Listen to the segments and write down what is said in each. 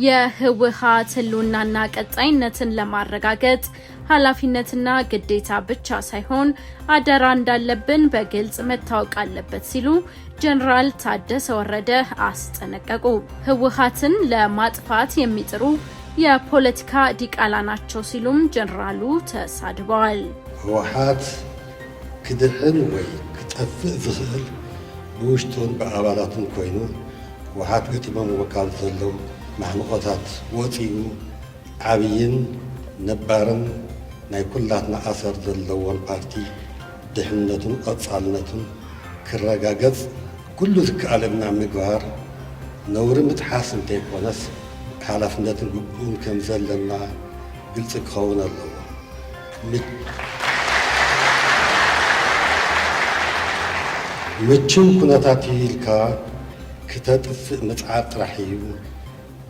የህወሓት ህልውናና ቀጣይነትን ለማረጋገጥ ኃላፊነትና ግዴታ ብቻ ሳይሆን አደራ እንዳለብን በግልጽ መታወቅ አለበት ሲሉ ጀነራል ታደሰ ወረደ አስጠነቀቁ። ህወሓትን ለማጥፋት የሚጥሩ የፖለቲካ ዲቃላ ናቸው ሲሉም ጀነራሉ ተሳድበዋል። ህወሓት ክድህን ወይ ክጠፍእ ዝኽእል ብውሽጡን በአባላቱን ኮይኑ ህወሓት ገጢሞም ወካል ዘለው ማዕንቆታት ወፂኡ ዓብይን ነባርን ናይ ኩላትና ኣሰር ዘለዎን ፓርቲ ድሕንነቱን ቀጻልነቱን ክረጋገጽ ኩሉ ዝከኣለና ምግባር ነውሪ ምጥሓስ እንተይኮነስ ሓላፍነትን ግቡእን ከም ዘለና ግልጽ ክኸውን ኣለዎ። ምቹው ኩነታት ኢልካ ክተጥፍእ ምጽዓር ጥራሕ እዩ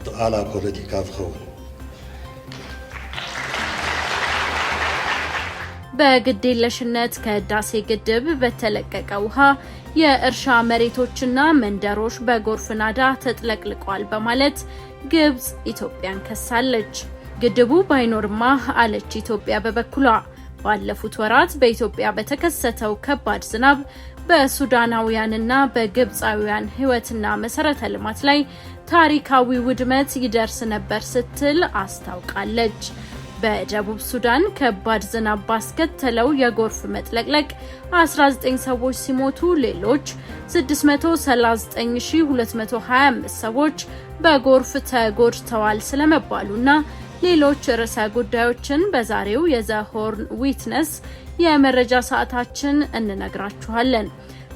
ድቓላ ፖለቲካ ዝኸውን። በግዴለሽነት ከህዳሴ ግድብ በተለቀቀ ውሃ የእርሻ መሬቶችና መንደሮች በጎርፍ ናዳ ተጥለቅልቀዋል በማለት ግብጽ ኢትዮጵያን ከሳለች። ግድቡ ባይኖርማ አለች ኢትዮጵያ በበኩሏ ባለፉት ወራት በኢትዮጵያ በተከሰተው ከባድ ዝናብ በሱዳናውያንና በግብጻውያን ህይወትና መሰረተ ልማት ላይ ታሪካዊ ውድመት ይደርስ ነበር ስትል አስታውቃለች። በደቡብ ሱዳን ከባድ ዝናብ ባስከተለው የጎርፍ መጥለቅለቅ 19 ሰዎች ሲሞቱ ሌሎች 639225 ሰዎች በጎርፍ ተጎድተዋል ስለመባሉና ሌሎች ርዕሰ ጉዳዮችን በዛሬው የዘሆርን ዊትነስ የመረጃ ሰዓታችን እንነግራችኋለን።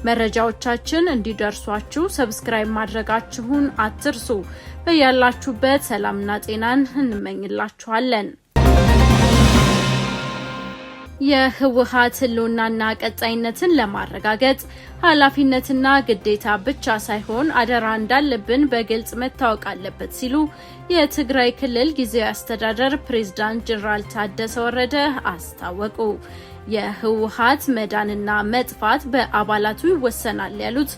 መረጃዎቻችን እንዲደርሷችሁ ሰብስክራይብ ማድረጋችሁን አትርሱ። በያላችሁበት ሰላምና ጤናን እንመኝላችኋለን። የህወሓት ህልውናና ቀጣይነትን ለማረጋገጥ ኃላፊነትና ግዴታ ብቻ ሳይሆን አደራ እንዳለብን በግልጽ መታወቅ አለበት ሲሉ የትግራይ ክልል ጊዜያዊ አስተዳደር ፕሬዝዳንት ጀነራል ታደሰ ወረደ አስታወቁ። የህወሓት መዳንና መጥፋት በአባላቱ ይወሰናል ያሉት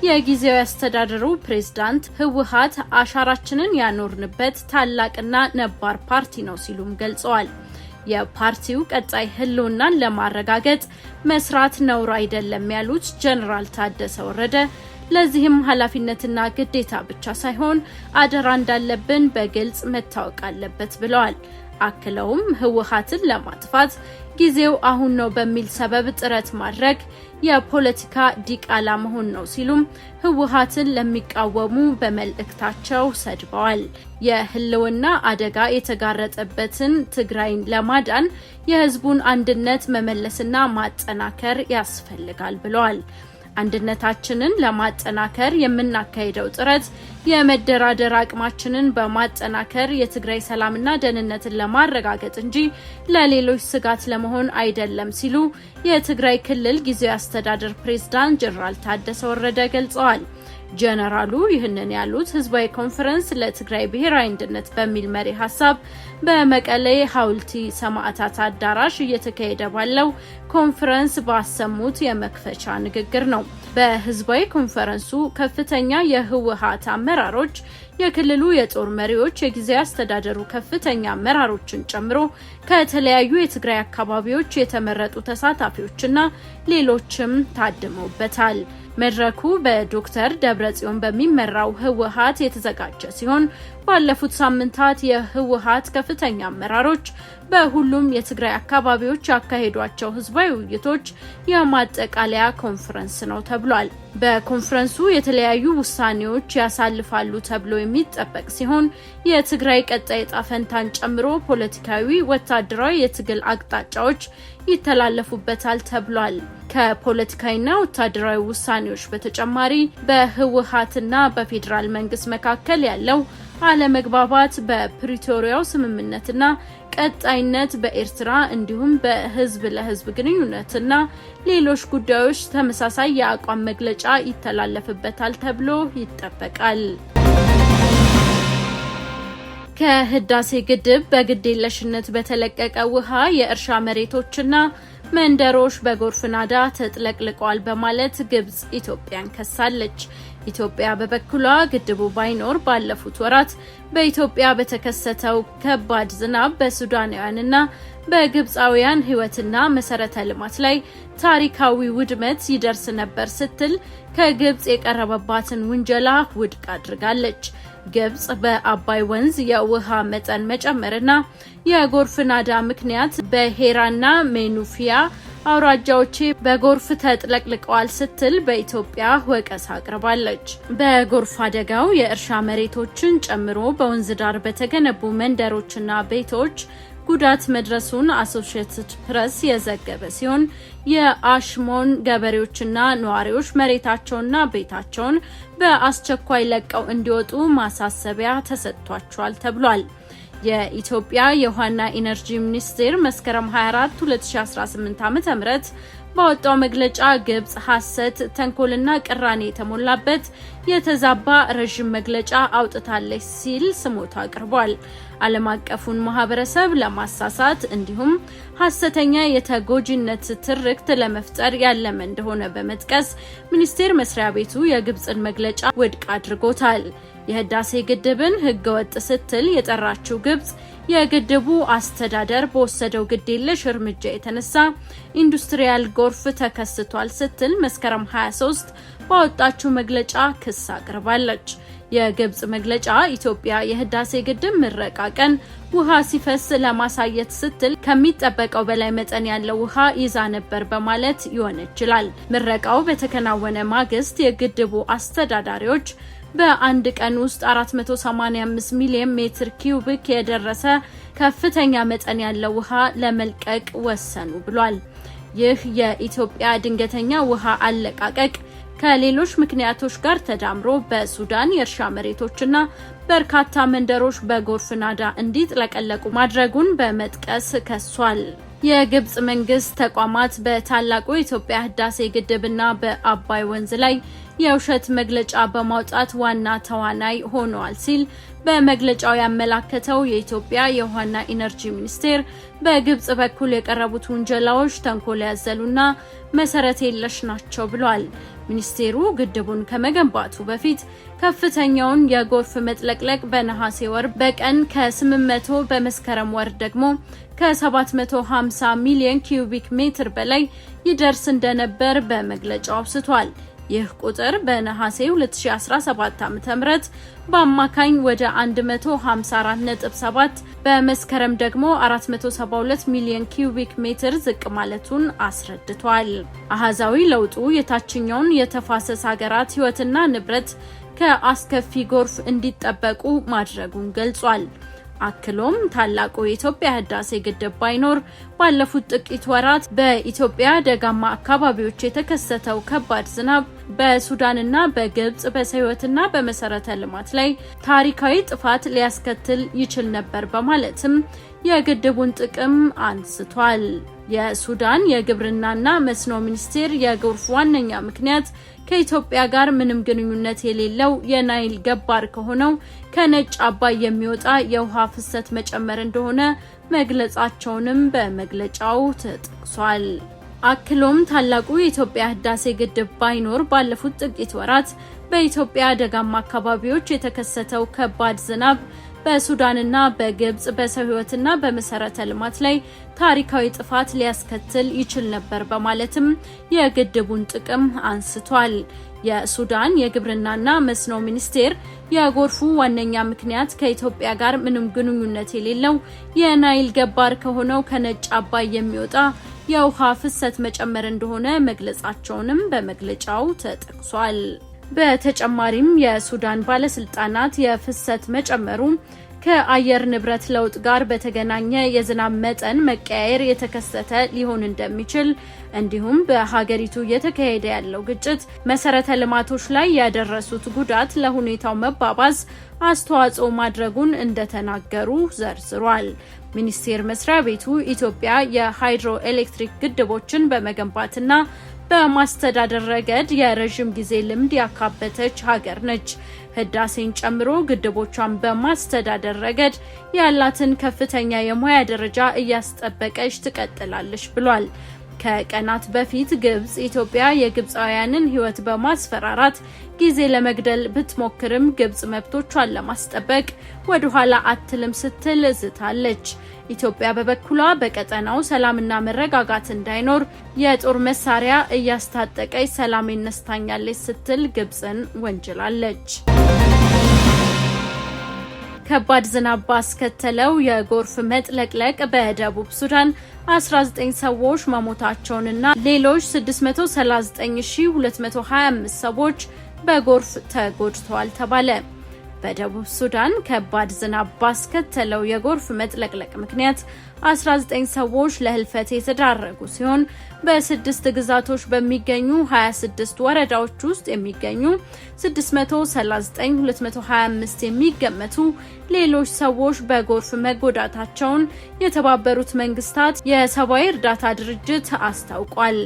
የጊዜያዊ አስተዳደሩ ፕሬዝዳንት ህወሓት አሻራችንን ያኖርንበት ታላቅና ነባር ፓርቲ ነው ሲሉም ገልጸዋል። የፓርቲው ቀጣይ ህልውናን ለማረጋገጥ መስራት ነውር አይደለም ያሉት ጀነራል ታደሰ ወረደ ለዚህም ኃላፊነትና ግዴታ ብቻ ሳይሆን አደራ እንዳለብን በግልጽ መታወቅ አለበት ብለዋል። አክለውም ህወሓትን ለማጥፋት ጊዜው አሁን ነው በሚል ሰበብ ጥረት ማድረግ የፖለቲካ ዲቃላ መሆን ነው ሲሉም ህወሓትን ለሚቃወሙ በመልእክታቸው ሰድበዋል። የህልውና አደጋ የተጋረጠበትን ትግራይን ለማዳን የህዝቡን አንድነት መመለስና ማጠናከር ያስፈልጋል ብለዋል። አንድነታችንን ለማጠናከር የምናካሄደው ጥረት የመደራደር አቅማችንን በማጠናከር የትግራይ ሰላምና ደህንነትን ለማረጋገጥ እንጂ ለሌሎች ስጋት ለመሆን አይደለም ሲሉ የትግራይ ክልል ጊዜያዊ አስተዳደር ፕሬዝዳንት ጀነራል ታደሰ ወረደ ገልጸዋል። ጀነራሉ ይህንን ያሉት ህዝባዊ ኮንፈረንስ ለትግራይ ብሔራዊ አንድነት በሚል መሪ ሐሳብ በመቀሌ ሐውልቲ ሰማዕታት አዳራሽ እየተካሄደ ባለው ኮንፈረንስ ባሰሙት የመክፈቻ ንግግር ነው። በህዝባዊ ኮንፈረንሱ ከፍተኛ የህወሓት አመራሮች፣ የክልሉ የጦር መሪዎች፣ የጊዜያዊ አስተዳደሩ ከፍተኛ አመራሮችን ጨምሮ ከተለያዩ የትግራይ አካባቢዎች የተመረጡ ተሳታፊዎችና ሌሎችም ታድመውበታል። መድረኩ በዶክተር ደብረጽዮን በሚመራው ህወሓት የተዘጋጀ ሲሆን ባለፉት ሳምንታት የህወሓት ከፍተኛ አመራሮች በሁሉም የትግራይ አካባቢዎች ያካሄዷቸው ህዝባዊ ውይይቶች የማጠቃለያ ኮንፈረንስ ነው ተብሏል። በኮንፈረንሱ የተለያዩ ውሳኔዎች ያሳልፋሉ ተብሎ የሚጠበቅ ሲሆን የትግራይ ቀጣይ ዕጣ ፈንታን ጨምሮ ፖለቲካዊ፣ ወታደራዊ የትግል አቅጣጫዎች ይተላለፉበታል ተብሏል። ከፖለቲካዊና ወታደራዊ ውሳኔዎች በተጨማሪ በህወሓትና በፌዴራል መንግስት መካከል ያለው አለመግባባት በፕሪቶሪያው ስምምነትና ቀጣይነት በኤርትራ እንዲሁም በህዝብ ለህዝብ ግንኙነትና ሌሎች ጉዳዮች ተመሳሳይ የአቋም መግለጫ ይተላለፍበታል ተብሎ ይጠበቃል። ከህዳሴ ግድብ በግዴለሽነት በተለቀቀ ውሃ የእርሻ መሬቶችና መንደሮች በጎርፍ ናዳ ተጥለቅልቀዋል በማለት ግብጽ ኢትዮጵያን ከሳለች። ኢትዮጵያ በበኩሏ ግድቡ ባይኖር ባለፉት ወራት በኢትዮጵያ በተከሰተው ከባድ ዝናብ በሱዳናውያንና በግብፃውያን ሕይወትና መሰረተ ልማት ላይ ታሪካዊ ውድመት ይደርስ ነበር ስትል ከግብፅ የቀረበባትን ውንጀላ ውድቅ አድርጋለች። ግብፅ በአባይ ወንዝ የውሃ መጠን መጨመርና የጎርፍ ናዳ ምክንያት በሄራና ሜኑፊያ አውራጃዎች በጎርፍ ተጥለቅልቀዋል ስትል በኢትዮጵያ ወቀሳ አቅርባለች። በጎርፍ አደጋው የእርሻ መሬቶችን ጨምሮ በወንዝ ዳር በተገነቡ መንደሮችና ቤቶች ጉዳት መድረሱን አሶሺየትድ ፕሬስ የዘገበ ሲሆን የአሽሞን ገበሬዎችና ነዋሪዎች መሬታቸውንና ቤታቸውን በአስቸኳይ ለቀው እንዲወጡ ማሳሰቢያ ተሰጥቷቸዋል ተብሏል። የኢትዮጵያ የውሃና ኢነርጂ ሚኒስቴር መስከረም 24 2018 ዓ.ም ባወጣው መግለጫ ግብፅ ሐሰት፣ ተንኮልና ቅራኔ የተሞላበት የተዛባ ረዥም መግለጫ አውጥታለች ሲል ስሞታ አቅርቧል። ዓለም አቀፉን ማህበረሰብ ለማሳሳት እንዲሁም ሐሰተኛ የተጎጂነት ትርክት ለመፍጠር ያለመ እንደሆነ በመጥቀስ ሚኒስቴር መስሪያ ቤቱ የግብፅን መግለጫ ውድቅ አድርጎታል። የህዳሴ ግድብን ህገወጥ ስትል የጠራችው ግብፅ የግድቡ አስተዳደር በወሰደው ግዴለሽ እርምጃ የተነሳ ኢንዱስትሪያል ጎርፍ ተከስቷል ስትል መስከረም 23 ባወጣችው መግለጫ ክስ አቅርባለች። የግብፅ መግለጫ ኢትዮጵያ የህዳሴ ግድብ ምረቃ ቀን ውሃ ሲፈስ ለማሳየት ስትል ከሚጠበቀው በላይ መጠን ያለው ውሃ ይዛ ነበር በማለት ይወነጅላል። ምረቃው በተከናወነ ማግስት የግድቡ አስተዳዳሪዎች በአንድ ቀን ውስጥ 485 ሚሊዮን ሜትር ኪዩቢክ የደረሰ ከፍተኛ መጠን ያለው ውሃ ለመልቀቅ ወሰኑ ብሏል። ይህ የኢትዮጵያ ድንገተኛ ውሃ አለቃቀቅ ከሌሎች ምክንያቶች ጋር ተዳምሮ በሱዳን የእርሻ መሬቶችና በርካታ መንደሮች በጎርፍ ናዳ እንዲጥለቀለቁ ማድረጉን በመጥቀስ ከሷል። የግብፅ መንግስት ተቋማት በታላቁ የኢትዮጵያ ህዳሴ ግድብና በአባይ ወንዝ ላይ የውሸት መግለጫ በማውጣት ዋና ተዋናይ ሆነዋል ሲል በመግለጫው ያመላከተው የኢትዮጵያ የውሃና ኢነርጂ ሚኒስቴር በግብፅ በኩል የቀረቡት ውንጀላዎች ተንኮል ያዘሉና መሰረት የለሽ ናቸው ብሏል። ሚኒስቴሩ ግድቡን ከመገንባቱ በፊት ከፍተኛውን የጎርፍ መጥለቅለቅ በነሐሴ ወር በቀን ከ800 በመስከረም ወር ደግሞ ከ750 ሚሊዮን ኪዩቢክ ሜትር በላይ ይደርስ እንደነበር በመግለጫው አውስቷል። ይህ ቁጥር በነሐሴ 2017 ዓ.ም በአማካኝ ወደ 154.7 በመስከረም ደግሞ 472 ሚሊዮን ኪዩቢክ ሜትር ዝቅ ማለቱን አስረድቷል። አሃዛዊ ለውጡ የታችኛውን የተፋሰስ ሀገራት ሕይወትና ንብረት ከአስከፊ ጎርፍ እንዲጠበቁ ማድረጉን ገልጿል። አክሎም ታላቁ የኢትዮጵያ ህዳሴ ግድብ ባይኖር ባለፉት ጥቂት ወራት በኢትዮጵያ ደጋማ አካባቢዎች የተከሰተው ከባድ ዝናብ በሱዳንና በግብፅ በሰው ሕይወትና በመሰረተ ልማት ላይ ታሪካዊ ጥፋት ሊያስከትል ይችል ነበር በማለትም የግድቡን ጥቅም አንስቷል። የሱዳን የግብርናና መስኖ ሚኒስቴር የጎርፍ ዋነኛ ምክንያት ከኢትዮጵያ ጋር ምንም ግንኙነት የሌለው የናይል ገባር ከሆነው ከነጭ አባይ የሚወጣ የውሃ ፍሰት መጨመር እንደሆነ መግለጻቸውንም በመግለጫው ተጠቅሷል። አክሎም ታላቁ የኢትዮጵያ ህዳሴ ግድብ ባይኖር ባለፉት ጥቂት ወራት በኢትዮጵያ ደጋማ አካባቢዎች የተከሰተው ከባድ ዝናብ በሱዳንና በግብፅ በሰው ሕይወትና በመሰረተ ልማት ላይ ታሪካዊ ጥፋት ሊያስከትል ይችል ነበር በማለትም የግድቡን ጥቅም አንስቷል። የሱዳን የግብርናና መስኖ ሚኒስቴር የጎርፉ ዋነኛ ምክንያት ከኢትዮጵያ ጋር ምንም ግንኙነት የሌለው የናይል ገባር ከሆነው ከነጭ አባይ የሚወጣ የውሃ ፍሰት መጨመር እንደሆነ መግለጻቸውንም በመግለጫው ተጠቅሷል። በተጨማሪም የሱዳን ባለስልጣናት የፍሰት መጨመሩ ከአየር ንብረት ለውጥ ጋር በተገናኘ የዝናብ መጠን መቀያየር የተከሰተ ሊሆን እንደሚችል እንዲሁም በሀገሪቱ እየተካሄደ ያለው ግጭት መሰረተ ልማቶች ላይ ያደረሱት ጉዳት ለሁኔታው መባባስ አስተዋጽኦ ማድረጉን እንደተናገሩ ዘርዝሯል። ሚኒስቴር መስሪያ ቤቱ ኢትዮጵያ የሃይድሮ ኤሌክትሪክ ግድቦችን በመገንባትና በማስተዳደር ረገድ የረዥም ጊዜ ልምድ ያካበተች ሀገር ነች። ህዳሴን ጨምሮ ግድቦቿን በማስተዳደር ረገድ ያላትን ከፍተኛ የሙያ ደረጃ እያስጠበቀች ትቀጥላለች ብሏል። ከቀናት በፊት ግብጽ ኢትዮጵያ የግብጻውያንን ሕይወት በማስፈራራት ጊዜ ለመግደል ብትሞክርም ግብጽ መብቶቿን ለማስጠበቅ ወደ ኋላ አትልም ስትል ዝታለች። ኢትዮጵያ በበኩሏ በቀጠናው ሰላምና መረጋጋት እንዳይኖር የጦር መሳሪያ እያስታጠቀች ሰላም ይነስታኛለች ስትል ግብጽን ወንጅላለች። ከባድ ዝናብ ባስከተለው የጎርፍ መጥለቅለቅ በደቡብ ሱዳን 19 ሰዎች መሞታቸውንና ሌሎች 639225 ሰዎች በጎርፍ ተጎድተዋል ተባለ። በደቡብ ሱዳን ከባድ ዝናብ ባስከተለው የጎርፍ መጥለቅለቅ ምክንያት 19 ሰዎች ለህልፈት የተዳረጉ ሲሆን በ6 ግዛቶች በሚገኙ 26 ወረዳዎች ውስጥ የሚገኙ 639225 የሚገመቱ ሌሎች ሰዎች በጎርፍ መጎዳታቸውን የተባበሩት መንግስታት የሰብአዊ እርዳታ ድርጅት አስታውቋል።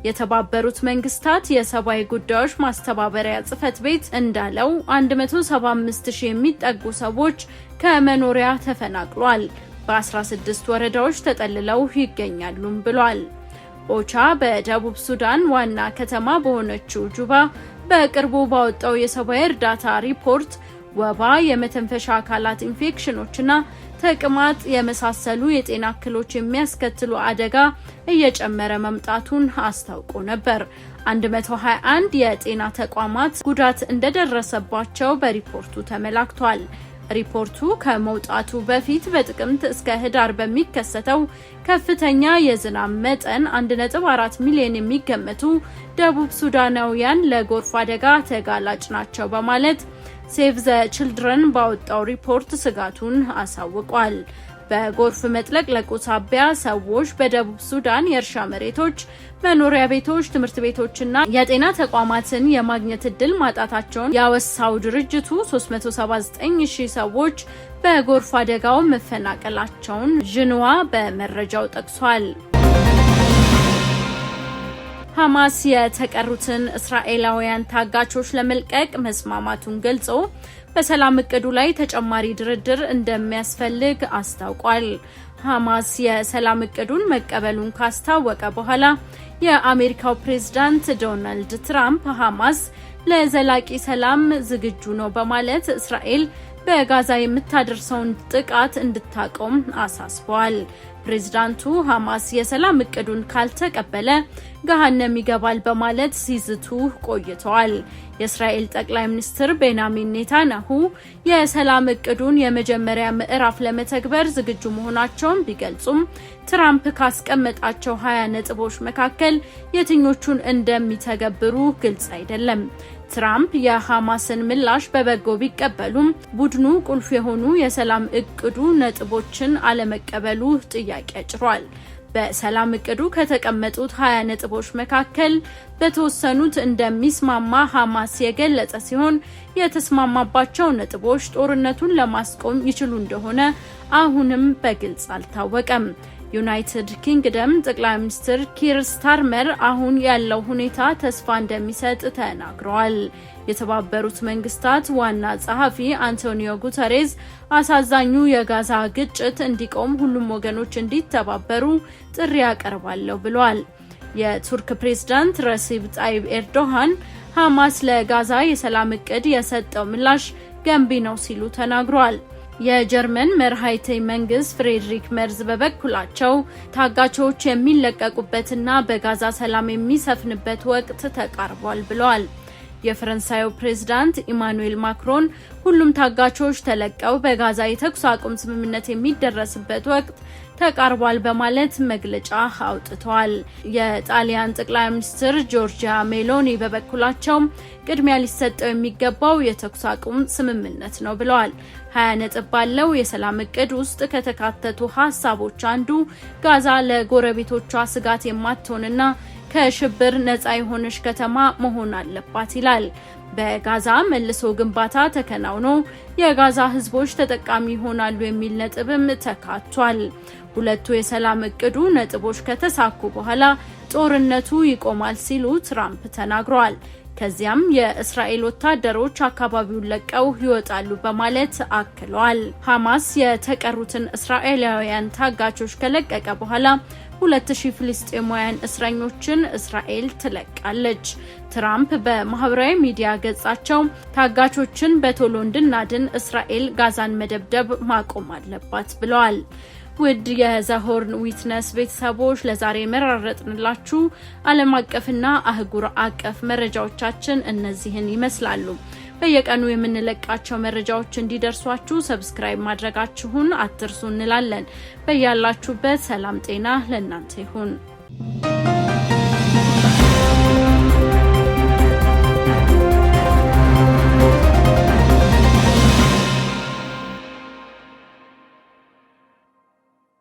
የተባበሩት መንግስታት የሰብአዊ ጉዳዮች ማስተባበሪያ ጽሕፈት ቤት እንዳለው 175000 የሚጠጉ ሰዎች ከመኖሪያ ተፈናቅሏል፣ በ16 ወረዳዎች ተጠልለው ይገኛሉም ብሏል። ኦቻ በደቡብ ሱዳን ዋና ከተማ በሆነችው ጁባ በቅርቡ ባወጣው የሰብአዊ እርዳታ ሪፖርት ወባ፣ የመተንፈሻ አካላት ኢንፌክሽኖችና ተቅማጥ የመሳሰሉ የጤና እክሎች የሚያስከትሉ አደጋ እየጨመረ መምጣቱን አስታውቆ ነበር። 121 የጤና ተቋማት ጉዳት እንደደረሰባቸው በሪፖርቱ ተመላክቷል። ሪፖርቱ ከመውጣቱ በፊት በጥቅምት እስከ ህዳር በሚከሰተው ከፍተኛ የዝናብ መጠን 1.4 ሚሊዮን የሚገመቱ ደቡብ ሱዳናውያን ለጎርፍ አደጋ ተጋላጭ ናቸው በማለት ሴቭ ዘ ችልድረን ባወጣው ሪፖርት ስጋቱን አሳውቋል። በጎርፍ መጥለቅለቁ ሳቢያ ሰዎች በደቡብ ሱዳን የእርሻ መሬቶች፣ መኖሪያ ቤቶች፣ ትምህርት ቤቶችና የጤና ተቋማትን የማግኘት እድል ማጣታቸውን ያወሳው ድርጅቱ 379000 ሰዎች በጎርፍ አደጋው መፈናቀላቸውን ዥንዋ በመረጃው ጠቅሷል። ሐማስ የተቀሩትን እስራኤላውያን ታጋቾች ለመልቀቅ መስማማቱን ገልጾ በሰላም እቅዱ ላይ ተጨማሪ ድርድር እንደሚያስፈልግ አስታውቋል። ሐማስ የሰላም እቅዱን መቀበሉን ካስታወቀ በኋላ የአሜሪካው ፕሬዝዳንት ዶናልድ ትራምፕ ሐማስ ለዘላቂ ሰላም ዝግጁ ነው በማለት እስራኤል በጋዛ የምታደርሰውን ጥቃት እንድታቆም አሳስበዋል። ፕሬዝዳንቱ ሐማስ የሰላም እቅዱን ካልተቀበለ ገሃነም ይገባል በማለት ሲዝቱ ቆይተዋል። የእስራኤል ጠቅላይ ሚኒስትር ቤንያሚን ኔታንያሁ የሰላም እቅዱን የመጀመሪያ ምዕራፍ ለመተግበር ዝግጁ መሆናቸውን ቢገልጹም ትራምፕ ካስቀመጣቸው 20 ነጥቦች መካከል የትኞቹን እንደሚተገብሩ ግልጽ አይደለም። ትራምፕ የሐማስን ምላሽ በበጎ ቢቀበሉም ቡድኑ ቁልፍ የሆኑ የሰላም እቅዱ ነጥቦችን አለመቀበሉ ጥያቄ አጭሯል። በሰላም እቅዱ ከተቀመጡት 20 ነጥቦች መካከል በተወሰኑት እንደሚስማማ ሐማስ የገለጸ ሲሆን የተስማማባቸው ነጥቦች ጦርነቱን ለማስቆም ይችሉ እንደሆነ አሁንም በግልጽ አልታወቀም። ዩናይትድ ኪንግደም ጠቅላይ ሚኒስትር ኪር ስታርመር አሁን ያለው ሁኔታ ተስፋ እንደሚሰጥ ተናግረዋል። የተባበሩት መንግስታት ዋና ጸሐፊ አንቶኒዮ ጉተሬዝ አሳዛኙ የጋዛ ግጭት እንዲቆም ሁሉም ወገኖች እንዲተባበሩ ጥሪ ያቀርባለሁ ብለዋል። የቱርክ ፕሬዝዳንት ረሲብ ጣይብ ኤርዶሃን ሐማስ ለጋዛ የሰላም እቅድ የሰጠው ምላሽ ገንቢ ነው ሲሉ ተናግረዋል። የጀርመን መርሃይቴ መንግስት ፍሬድሪክ መርዝ በበኩላቸው ታጋቾች የሚለቀቁበትና በጋዛ ሰላም የሚሰፍንበት ወቅት ተቃርቧል ብለዋል። የፈረንሳዩ ፕሬዝዳንት ኢማኑኤል ማክሮን ሁሉም ታጋቾች ተለቀው በጋዛ የተኩስ አቁም ስምምነት የሚደረስበት ወቅት ተቃርቧል በማለት መግለጫ አውጥተዋል። የጣሊያን ጠቅላይ ሚኒስትር ጆርጂያ ሜሎኒ በበኩላቸው ቅድሚያ ሊሰጠው የሚገባው የተኩስ አቁም ስምምነት ነው ብለዋል። 20 ነጥብ ባለው የሰላም እቅድ ውስጥ ከተካተቱ ሀሳቦች አንዱ ጋዛ ለጎረቤቶቿ ስጋት የማትሆንና ከሽብር ነፃ የሆነች ከተማ መሆን አለባት ይላል። በጋዛ መልሶ ግንባታ ተከናውኖ የጋዛ ህዝቦች ተጠቃሚ ይሆናሉ የሚል ነጥብም ተካቷል። ሁለቱ የሰላም እቅዱ ነጥቦች ከተሳኩ በኋላ ጦርነቱ ይቆማል ሲሉ ትራምፕ ተናግረዋል። ከዚያም የእስራኤል ወታደሮች አካባቢውን ለቀው ይወጣሉ በማለት አክለዋል። ሐማስ የተቀሩትን እስራኤላውያን ታጋቾች ከለቀቀ በኋላ 2000 ፍልስጤማውያን እስረኞችን እስራኤል ትለቃለች። ትራምፕ በማህበራዊ ሚዲያ ገጻቸው ታጋቾችን በቶሎ እንድናድን እስራኤል ጋዛን መደብደብ ማቆም አለባት ብለዋል። ውድ የዘሆርን ዊትነስ ቤተሰቦች ለዛሬ መረጥንላችሁ ዓለም አቀፍና አህጉር አቀፍ መረጃዎቻችን እነዚህን ይመስላሉ። በየቀኑ የምንለቃቸው መረጃዎች እንዲደርሷችሁ ሰብስክራይብ ማድረጋችሁን አትርሱ እንላለን። በያላችሁበት ሰላም ጤና ለእናንተ ይሁን።